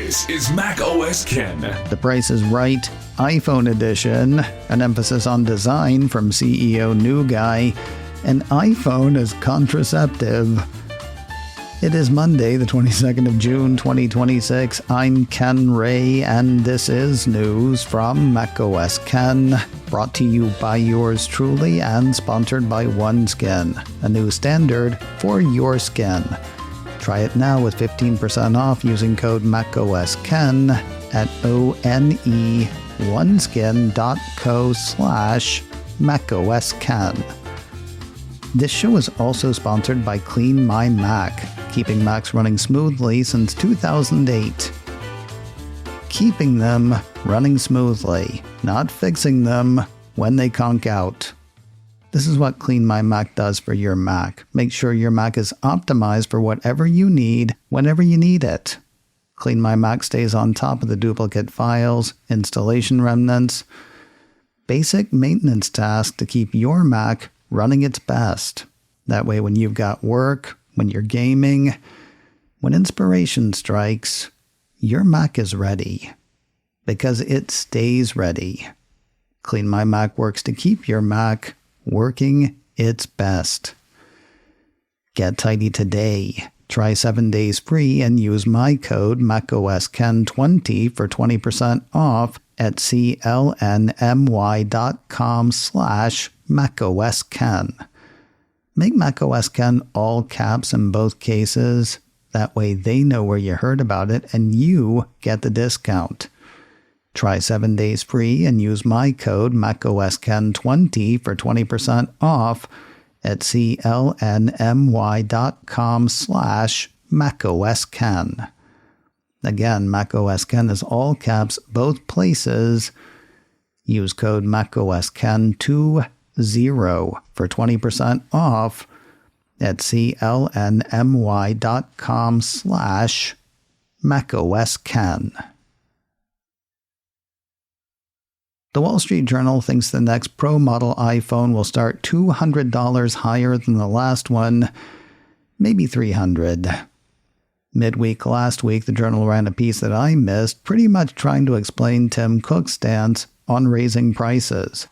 This is Mac OS Ken. The Price is Right iPhone edition, an emphasis on design from CEO New Guy, and iPhone is contraceptive. It is Monday, the 22nd of June, 2026. I'm Ken Ray, and this is news from Mac OS Ken, brought to you by yours truly and sponsored by OneSkin, a new standard for your skin. Try it now with 15% off using code MacOSKen at oneskin.co/MacOSKen. This show is also sponsored by Clean My Mac, keeping Macs running smoothly since 2008. Keeping them running smoothly, not fixing them when they conk out. This is what Clean My Mac does for your Mac. Make sure your Mac is optimized for whatever you need, whenever you need it. Clean My Mac stays on top of the duplicate files, installation remnants, basic maintenance tasks to keep your Mac running its best. That way when you've got work, when you're gaming, when inspiration strikes, your Mac is ready. Because it stays ready. Clean My Mac works to keep your Mac working its best. Get tidy today. Try 7 days free and use my code MacOSKen20 for 20% off at clnmy.com/MacOSKen. Make MacOSKen all caps in both cases. That way they know where you heard about it and you get the discount. Try 7 days free and use my code MacOSKen20 for 20% off at clnmy.com/MacOSKen. Again, MacOSKen is all caps both places. Use code MacOSKen20 for 20% off at clnmy.com/MacOSKen. The Wall Street Journal thinks the next Pro model iPhone will start $200 higher than the last one, maybe $300. Midweek last week, the Journal ran a piece that I missed, pretty much trying to explain Tim Cook's stance on raising prices.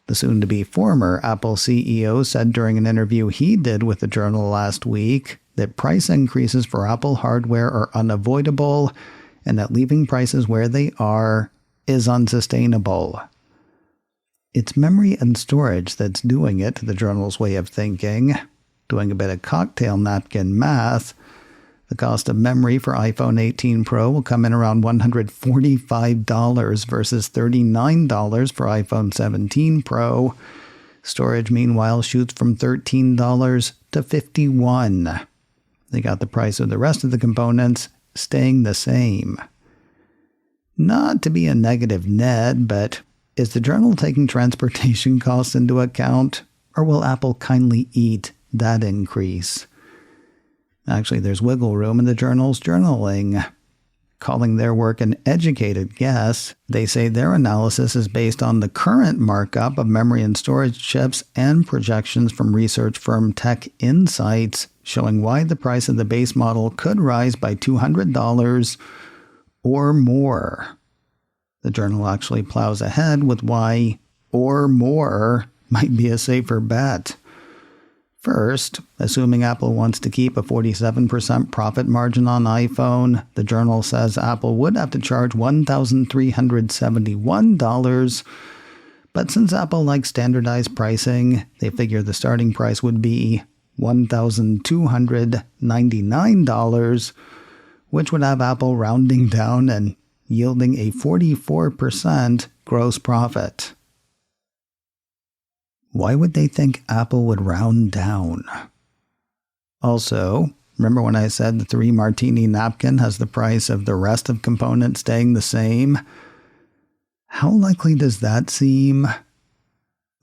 The soon-to-be former Apple CEO said during an interview he did with the Journal last week that price increases for Apple hardware are unavoidable and that leaving prices where they are is unsustainable. It's memory and storage that's doing it, to the Journal's way of thinking. Doing a bit of cocktail napkin math, the cost of memory for iPhone 18 Pro will come in around $145 versus $39 for iPhone 17 Pro. Storage, meanwhile, shoots from $13 to $51. They got the price of the rest of the components staying the same. Not to be a negative Ned, but is the Journal taking transportation costs into account, or will Apple kindly eat that increase? Actually, there's wiggle room in the Journal's journaling. Calling their work an educated guess, they say their analysis is based on the current markup of memory and storage chips and projections from research firm Tech Insights, showing why the price of the base model could rise by $200 or more. The Journal actually plows ahead with why or more might be a safer bet. First, assuming Apple wants to keep a 47% profit margin on iPhone, the Journal says Apple would have to charge $1,371, but since Apple likes standardized pricing, they figure the starting price would be $1,299, which would have Apple rounding down and yielding a 44% gross profit. Why would they think Apple would round down? Also, remember when I said the 3 martini napkin has the price of the rest of components staying the same? How likely does that seem?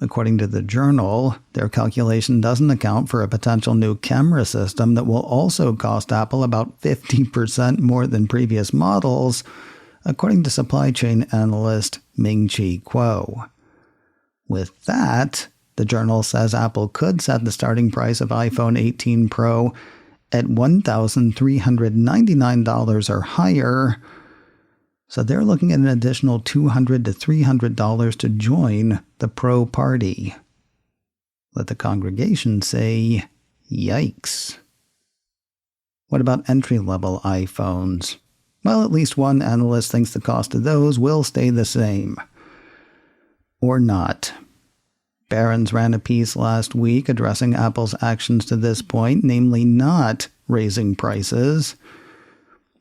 According to the Journal, their calculation doesn't account for a potential new camera system that will also cost Apple about 50% more than previous models, according to supply chain analyst Ming-Chi Kuo. With that, the Journal says Apple could set the starting price of iPhone 18 Pro at $1,399 or higher. So they're looking at an additional $200 to $300 to join the Pro party. Let the congregation say, yikes. What about entry-level iPhones? Well, at least one analyst thinks the cost of those will stay the same. Or not. Barron's ran a piece last week addressing Apple's actions to this point, namely not raising prices.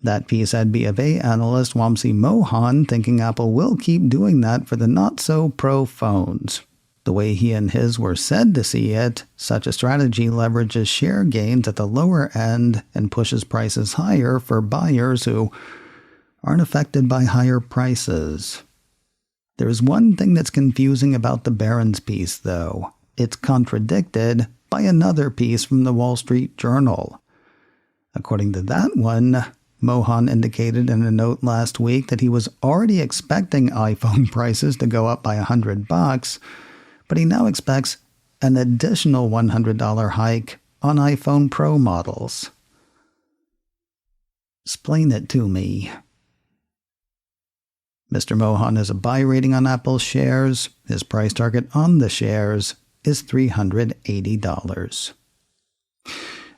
That piece had BofA analyst Wamsi Mohan thinking Apple will keep doing that for the not-so-pro phones. The way he and his were said to see it, such a strategy leverages share gains at the lower end and pushes prices higher for buyers who aren't affected by higher prices. There is one thing that's confusing about the Barron's piece, though. It's contradicted by another piece from the Wall Street Journal. According to that one, Mohan indicated in a note last week that he was already expecting iPhone prices to go up by $100, but he now expects an additional $100 hike on iPhone Pro models. Explain it to me. Mr. Mohan has a buy rating on Apple's shares. His price target on the shares is $380.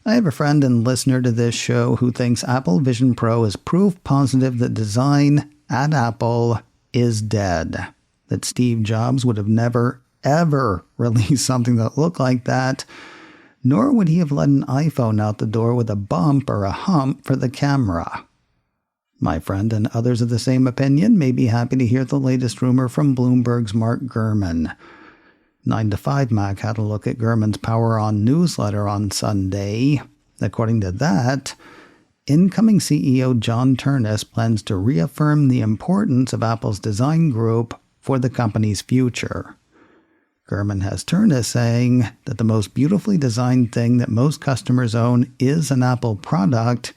I have a friend and listener to this show who thinks Apple Vision Pro is proof positive that design at Apple is dead. That Steve Jobs would have never, ever released something that looked like that, nor would he have let an iPhone out the door with a bump or a hump for the camera. My friend and others of the same opinion may be happy to hear the latest rumor from Bloomberg's Mark Gurman. 9 to 5 Mac had a look at Gurman's Power On newsletter on Sunday. According to that, incoming CEO John Ternus plans to reaffirm the importance of Apple's design group for the company's future. Gurman has Ternus saying that the most beautifully designed thing that most customers own is an Apple product.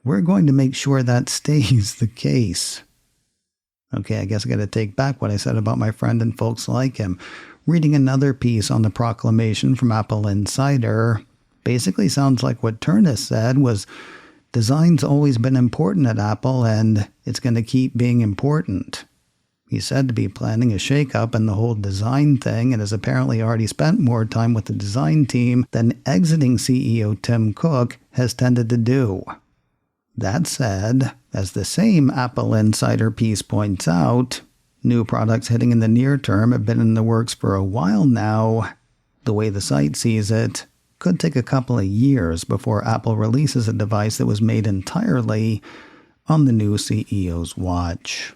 We're going to make sure that stays the case. Okay, I guess I got to take back what I said about my friend and folks like him. Reading another piece on the proclamation from Apple Insider basically sounds like what Ternus said was design's always been important at Apple and it's going to keep being important. He's said to be planning a shakeup in the whole design thing and has apparently already spent more time with the design team than exiting CEO Tim Cook has tended to do. That said, as the same Apple Insider piece points out, new products hitting in the near term have been in the works for a while now. The way the site sees it, could take a couple of years before Apple releases a device that was made entirely on the new CEO's watch.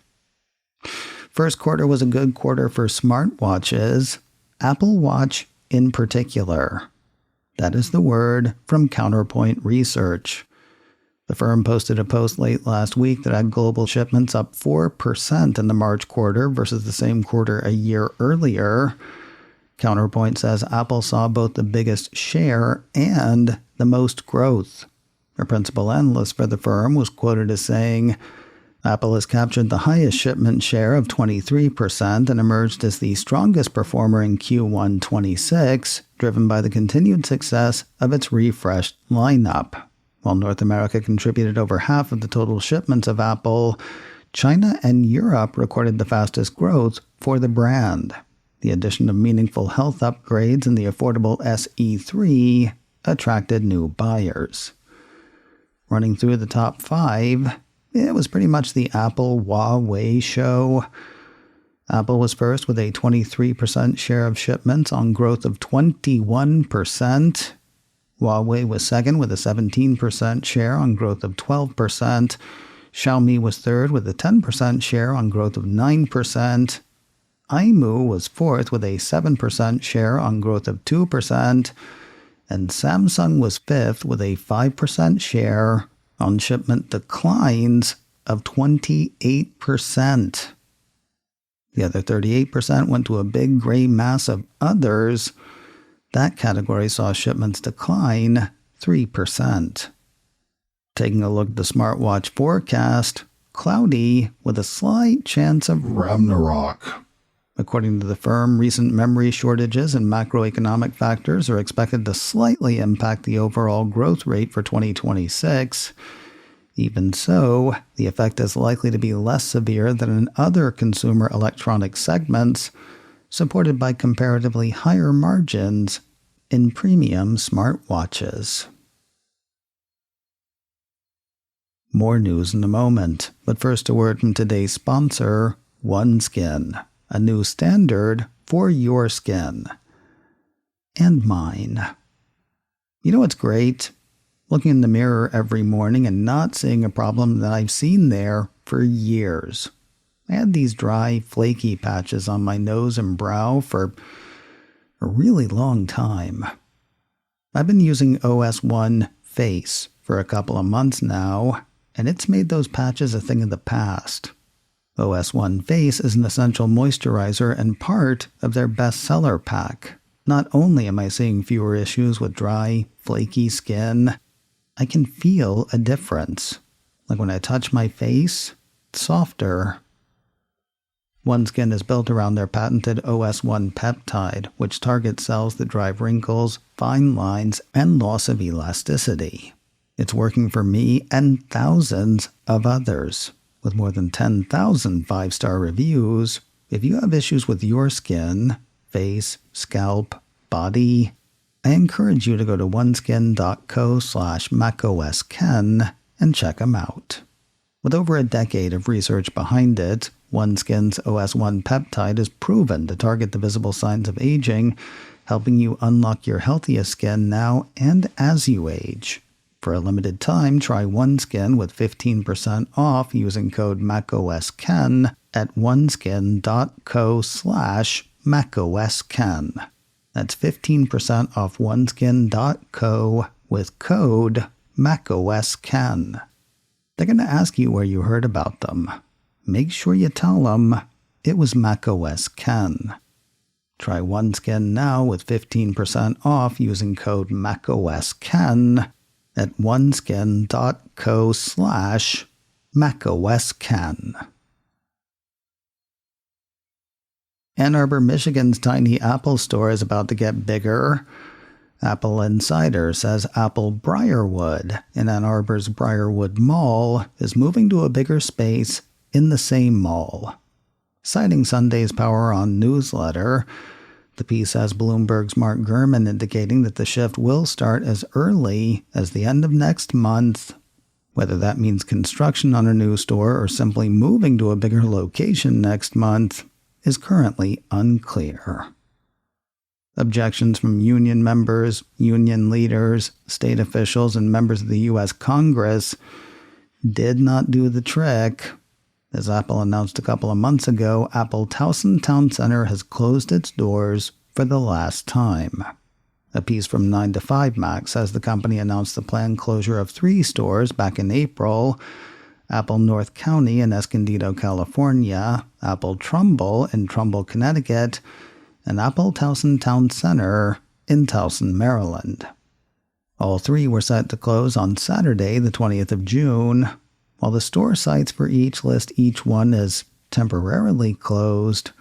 First quarter was a good quarter for smartwatches, Apple Watch in particular. That is the word from Counterpoint Research. The firm posted a post late last week that had global shipments up 4% in the March quarter versus the same quarter a year earlier. Counterpoint says Apple saw both the biggest share and the most growth. A principal analyst for the firm was quoted as saying, Apple has captured the highest shipment share of 23% and emerged as the strongest performer in Q1 26, driven by the continued success of its refreshed lineup. While North America contributed over half of the total shipments of Apple, China and Europe recorded the fastest growth for the brand. The addition of meaningful health upgrades and the affordable SE3 attracted new buyers. Running through the top 5, it was pretty much the Apple Huawei show. Apple was first with a 23% share of shipments on growth of 21%. Huawei was second with a 17% share on growth of 12%. Xiaomi was third with a 10% share on growth of 9%. iMu was fourth with a 7% share on growth of 2%. And Samsung was fifth with a 5% share on shipment declines of 28%. The other 38% went to a big gray mass of others. That category saw shipments decline 3%. Taking a look at the smartwatch forecast, cloudy with a slight chance of Ragnarok. According to the firm, recent memory shortages and macroeconomic factors are expected to slightly impact the overall growth rate for 2026. Even so, the effect is likely to be less severe than in other consumer electronics segments, supported by comparatively higher margins in premium smartwatches. More news in a moment, but first a word from today's sponsor, OneSkin, a new standard for your skin. And mine. You know what's great? Looking in the mirror every morning and not seeing a problem that I've seen there for years. I had these dry, flaky patches on my nose and brow for a really long time. I've been using OS1 Face for a couple of months now, and it's made those patches a thing of the past. OS1 Face is an essential moisturizer and part of their bestseller pack. Not only am I seeing fewer issues with dry, flaky skin, I can feel a difference. Like when I touch my face, it's softer. OneSkin is built around their patented OS1 peptide, which targets cells that drive wrinkles, fine lines, and loss of elasticity. It's working for me and thousands of others. With more than 10,000 five-star reviews, if you have issues with your skin, face, scalp, body, I encourage you to go to oneskin.co/macOSken and check them out. With over a decade of research behind it, OneSkin's OS1 peptide is proven to target the visible signs of aging, helping you unlock your healthiest skin now and as you age. For a limited time, try OneSkin with 15% off using code macOSken at oneskin.co/macOSken. That's 15% off oneskin.co with code macOSken. They're going to ask you where you heard about them. Make sure you tell them it was macOSken. Try OneSkin now with 15% off using code macOSken at oneskin.co/macOSken. Ann Arbor, Michigan's tiny Apple store is about to get bigger. Apple Insider says Apple Briarwood in Ann Arbor's Briarwood Mall is moving to a bigger space in the same mall. Citing Sunday's Power On newsletter, the piece has Bloomberg's Mark Gurman indicating that the shift will start as early as the end of next month. Whether that means construction on a new store or simply moving to a bigger location next month is currently unclear. Objections from union members, union leaders, state officials, and members of the U.S. Congress did not do the trick. As Apple announced a couple of months ago, Apple Towson Town Center has closed its doors for the last time. A piece from 9 to 5 Mac says the company announced the planned closure of 3 stores back in April: Apple North County in Escondido, California, Apple Trumbull in Trumbull, Connecticut, and Apple Towson Town Center in Towson, Maryland. All 3 were set to close on Saturday, the 20th of June. While the store sites for each list each one is temporarily closed,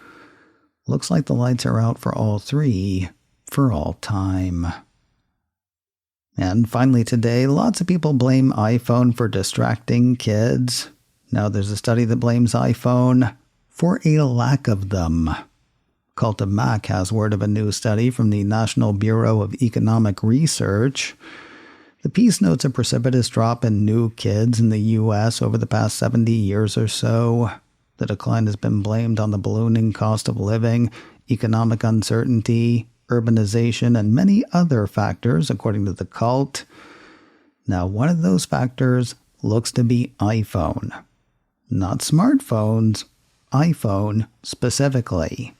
looks like the lights are out for all 3 for all time. And finally today, lots of people blame iPhone for distracting kids. Now there's a study that blames iPhone for a lack of them. Cult of Mac has word of a new study from the National Bureau of Economic Research. The piece notes a precipitous drop in new kids in the U.S. over the past 70 years or so. The decline has been blamed on the ballooning cost of living, economic uncertainty, urbanization, and many other factors, according to the cult. Now, one of those factors looks to be iPhone. Not smartphones, iPhone specifically.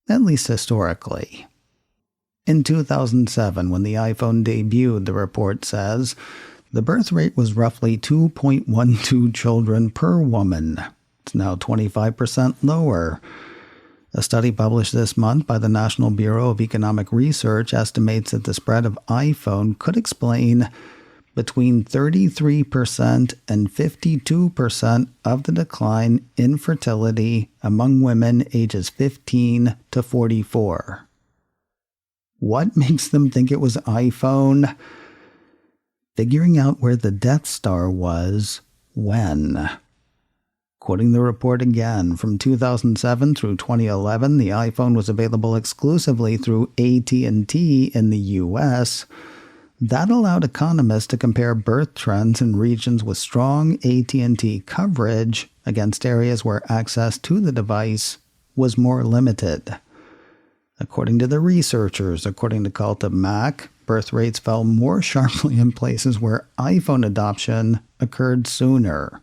At least historically. In 2007, when the iPhone debuted, the report says, the birth rate was roughly 2.12 children per woman. It's now 25% lower. A study published this month by the National Bureau of Economic Research estimates that the spread of iPhone could explain between 33% and 52% of the decline in fertility among women ages 15 to 44. What makes them think it was iPhone? Figuring out where the Death Star was when. Quoting the report again, from 2007 through 2011, the iPhone was available exclusively through AT&T in the US. That allowed economists to compare birth trends in regions with strong AT&T coverage against areas where access to the device was more limited. According to the researchers, according to Cult of Mac, birth rates fell more sharply in places where iPhone adoption occurred sooner.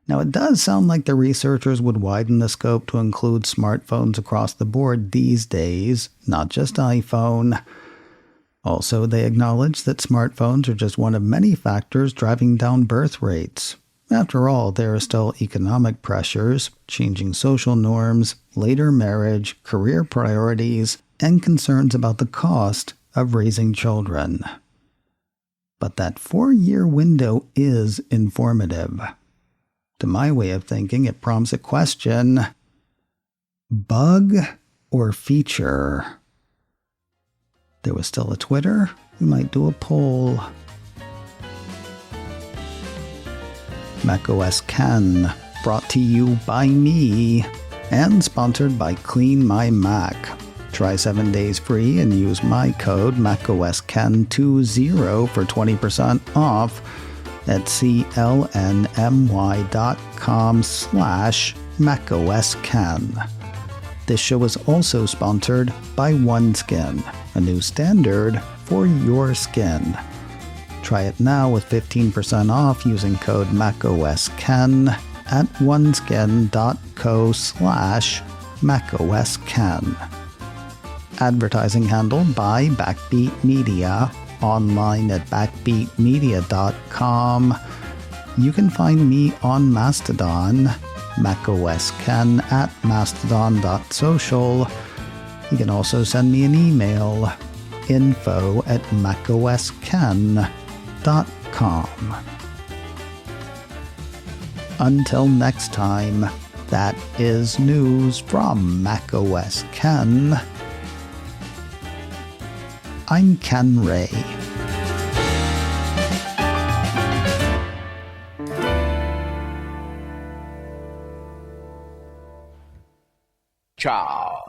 Now, it does sound like the researchers would widen the scope to include smartphones across the board these days, not just iPhone. Also, they acknowledge that smartphones are just one of many factors driving down birth rates. After all, there are still economic pressures, changing social norms, later marriage, career priorities, and concerns about the cost of raising children. But that 4-year window is informative. To my way of thinking, it prompts a question: bug or feature? There was still a Twitter. We might do a poll. macOS Ken, brought to you by me, and sponsored by Clean My Mac. Try 7 days free and use my code MacOSKen20 for 20% off at clnmy.com/MacOSKen. This show is also sponsored by OneSkin, a new standard for your skin. Try it now with 15% off using code MacOSKen at oneskin.co/MacOSKen. Advertising handled by Backbeat Media, online at backbeatmedia.com. You can find me on Mastodon, MacOSKen at mastodon.social. You can also send me an email, info@macosken.com. Until next time, that is news from macOS Ken. I'm Ken Ray. Ciao.